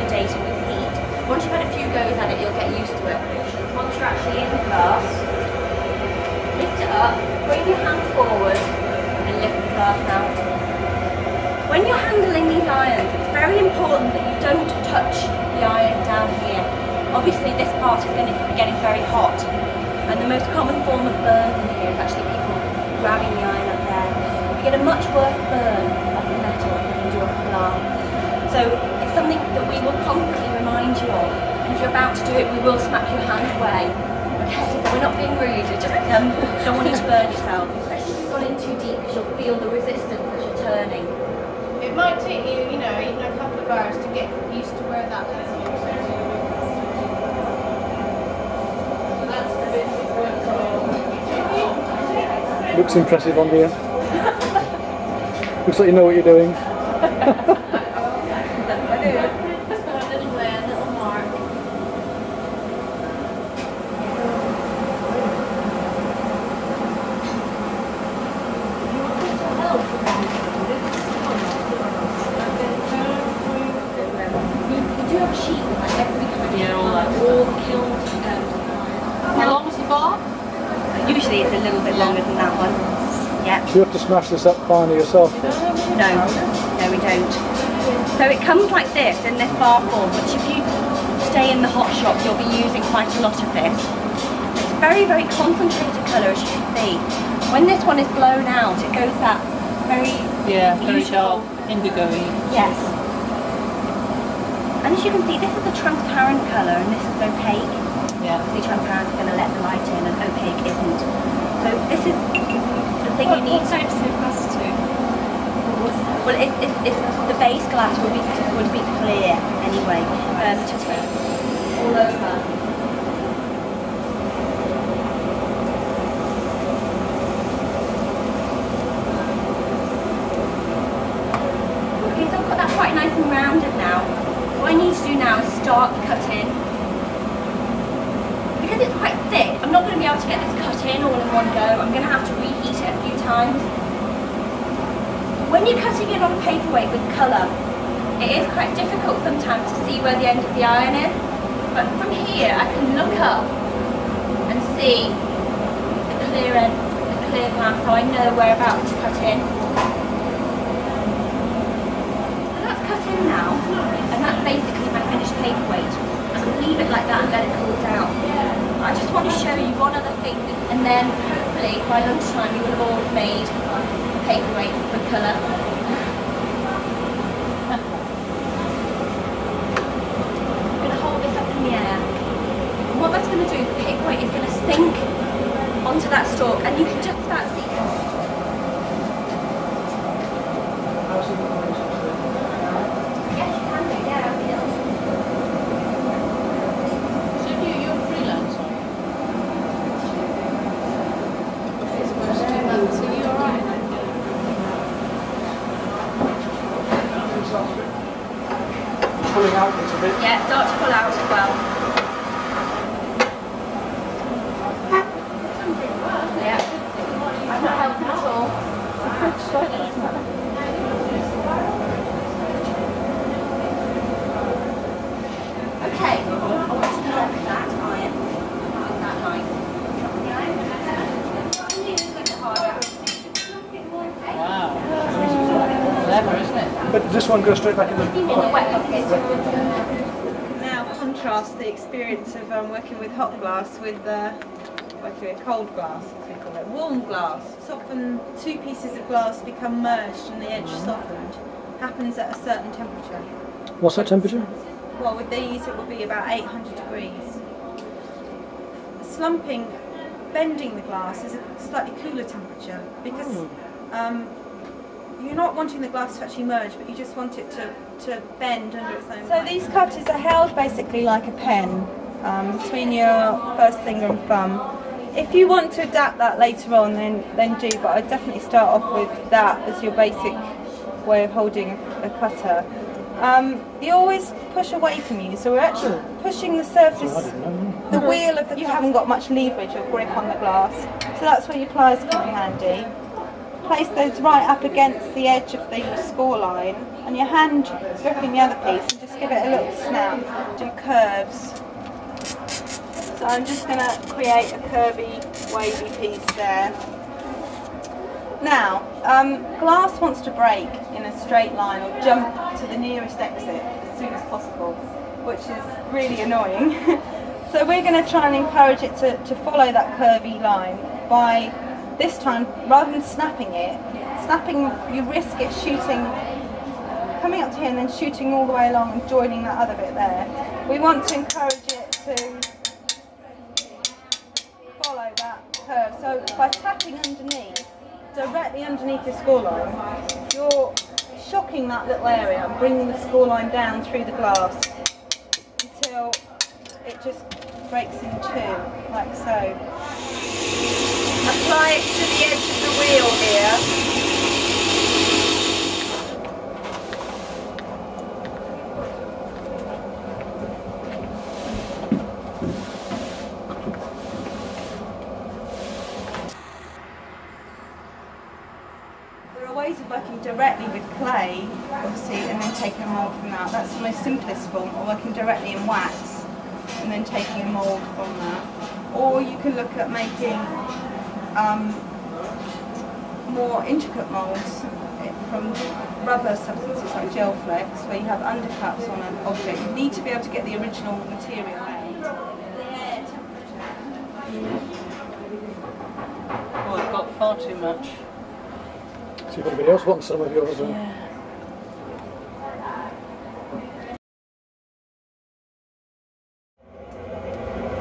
oxidating with heat. Once you've had a few goes at it, you'll get used to it. Once you're actually in the glass, lift it up, bring your hand forward and lift the glass out. When you're handling these irons, it's very important that you don't touch the iron down here. Obviously this part is going to be getting very hot, and the most common form of burn in here is actually people grabbing the iron up there. You get a much worse burn off the metal than you do off the glass. So it's something that we will constantly remind you of, and if you're about to do it, we will smack your hand away. Okay, we're not being rude, we just don't want you to burn yourself, especially if you've gone in too deep, because you'll feel the resistance as you're turning. It might take you, even a couple of hours to get used to where that is. Looks impressive on here. Looks like you know what you're doing. Usually it's a little bit longer than that one. Yeah. Do you have to smash this up finely yourself? No, we don't. So it comes like this in this bar form, which if you stay in the hot shop you'll be using quite a lot of this. It's very, very concentrated colour, as you can see. When this one is blown out it goes that very very dark, indigo-y. Yes. And as you can see, this is a transparent colour and this is opaque. Yeah. The transparent is going to let the light in and opaque isn't. So this is the thing you need. What type's the opacity? Well, the base glass would be clear anyway. All over. Okay, so I've got that quite nice and rounded now. What I need to do now is start cutting. Because it's quite thick, I'm not going to be able to get this cut in all in one go. I'm going to have to reheat it a few times. When you're cutting it on a paperweight with colour, it is quite difficult sometimes to see where the end of the iron is. But from here, I can look up and see the clear end, the clear glass, so I know whereabouts to cut in. So that's cut in now, and that's basically my finished paperweight. I can leave it like that and let it cool down. I just want to show you one other thing, and then hopefully by lunchtime you will have all made a paperweight with colour. I'm going to hold this up in the air. And what that's going to do, the paperweight is going to sink onto that stalk, and you can just about see it. Yes, you can do, yeah. Pulling out a little bit. Yeah, start to pull out as well. Yeah. I'm not helping at all. Okay, I want to drop that iron. That line. Wow. Clever, isn't it? But this one goes straight back in the wet bucket. Now contrast the experience of working with hot glass with working with cold glass, as we call it. Warm glass. It's often two pieces of glass become merged and the edge softened. Happens at a certain temperature. What's that temperature? Well, with these it will be about 800 degrees. Slumping, bending the glass is a slightly cooler temperature because you're not wanting the glass to actually merge, but you just want it to bend under its own weight. So these cutters are held basically like a pen between your first finger and thumb. If you want to adapt that later on, then do, but I'd definitely start off with that as your basic way of holding a cutter. You always push away from you, so we're actually pushing the surface, the wheel of the you haven't got much leverage or grip on the glass, so that's where your pliers can be handy. Place those right up against the edge of the score line, and your hand gripping the other piece, and just give it a little snap. do curves. So I'm just going to create a curvy, wavy piece there. Now, glass wants to break in a straight line or jump to the nearest exit as soon as possible, which is really annoying. So we're going to try and encourage it to follow that curvy line by, this time, rather than snapping, you risk it shooting, coming up to here and then shooting all the way along and joining that other bit there. We want to encourage it to follow that curve. So by tapping underneath, directly underneath the score line, you're shocking that little area and bringing the score line down through the glass until it just breaks in two, like so. Apply it to the edge of the wheel here. There are ways of working directly with clay, obviously, and then taking a mould from that. That's the most simplest form, or working directly in wax and then taking a mould from that. Or you can look at making more intricate moulds from rubber substances like gel flex, where you have undercuts on an object. You need to be able to get the original material out. Oh, I've got far too much. See if anybody else wants some of yours. Yeah.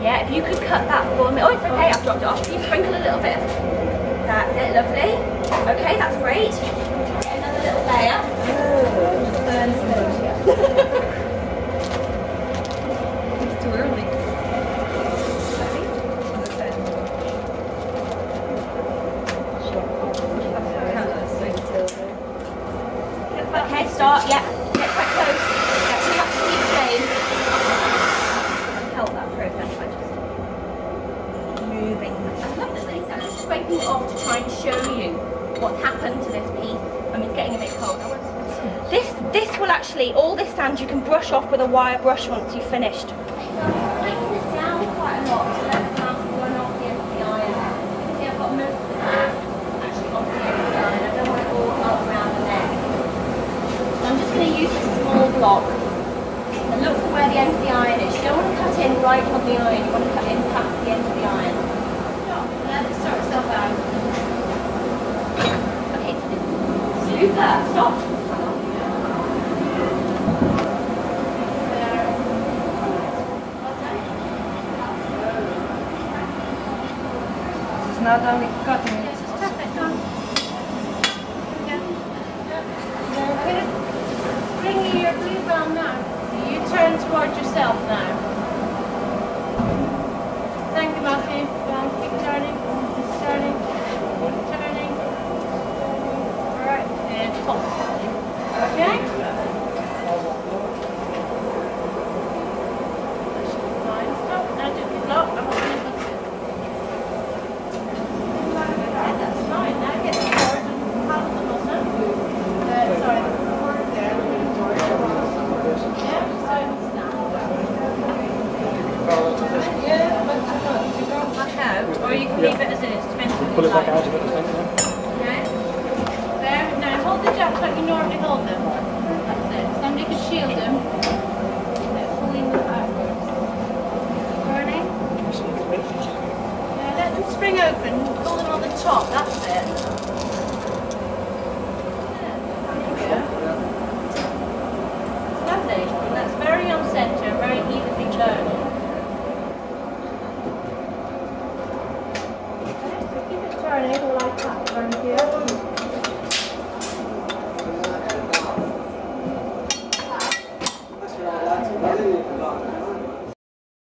Yeah, if you could cut that for me. Oh, it's okay, I've dropped it off. You sprinkle a little bit. That's it, lovely. Okay, that's great. Get another little layer. It's too early. Okay, start, yeah. Get quite close. Get too much deep shade. Help that process by just moving. That's lovely. I'm just scraping it off to try and show you what's happened to this piece. I mean, it's getting a bit cold. This will actually, all this sand you can brush off with a wire brush once you've finished. I'm breaking this down quite a lot to let the sand run off the end of the iron. You can see I've got most of the sand actually off the end of the iron. I don't want it all up around the neck. So I'm just going to use this small block and look for where the end of the iron is. You don't want to cut in right on the iron, you want to cut in past the end of the iron. Let it sort itself out. Okay, super, stop. It's not only cutting it. Bring your glue down now. You turn towards yourself now.